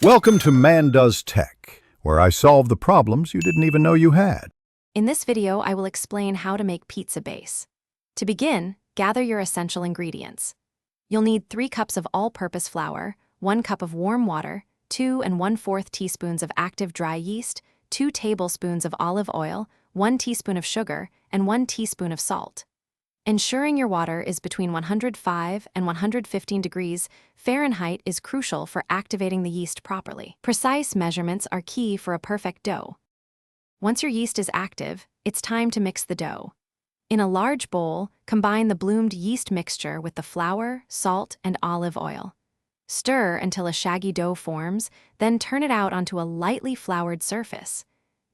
Welcome to Man Does Tech, where I solve the problems you didn't even know you had. In this video, I will explain how to make pizza base. To begin, gather your essential ingredients. You'll need 3 cups of all-purpose flour, 1 cup of warm water, 2 1/4 teaspoons of active dry yeast, 2 tablespoons of olive oil, 1 teaspoon of sugar, and 1 teaspoon of salt. Ensuring your water is between 105 and 115 degrees Fahrenheit is crucial for activating the yeast properly. Precise measurements are key for a perfect dough. Once your yeast is active, it's time to mix the dough. In a large bowl, combine the bloomed yeast mixture with the flour, salt, and olive oil. Stir until a shaggy dough forms, then turn it out onto a lightly floured surface.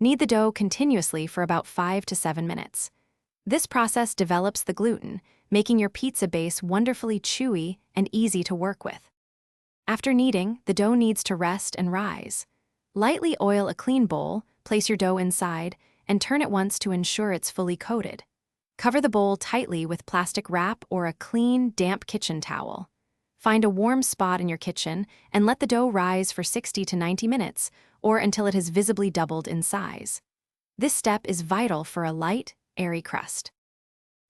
Knead the dough continuously for about 5 to 7 minutes. This process develops the gluten, making your pizza base wonderfully chewy and easy to work with. After kneading, the dough needs to rest and rise. Lightly oil a clean bowl, place your dough inside, and turn it once to ensure it's fully coated. Cover the bowl tightly with plastic wrap or a clean, damp kitchen towel. Find a warm spot in your kitchen and let the dough rise for 60 to 90 minutes or until it has visibly doubled in size. This step is vital for a light, airy crust.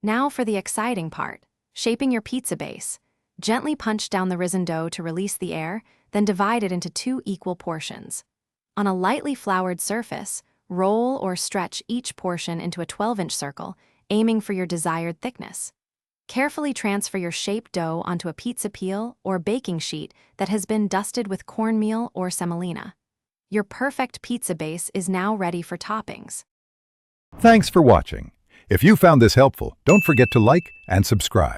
Now for the exciting part, shaping your pizza base. Gently punch down the risen dough to release the air, then divide it into 2 equal portions. On a lightly floured surface, roll or stretch each portion into a 12-inch circle, aiming for your desired thickness. Carefully transfer your shaped dough onto a pizza peel or baking sheet that has been dusted with cornmeal or semolina. Your perfect pizza base is now ready for toppings. Thanks for watching. If you found this helpful, don't forget to like and subscribe.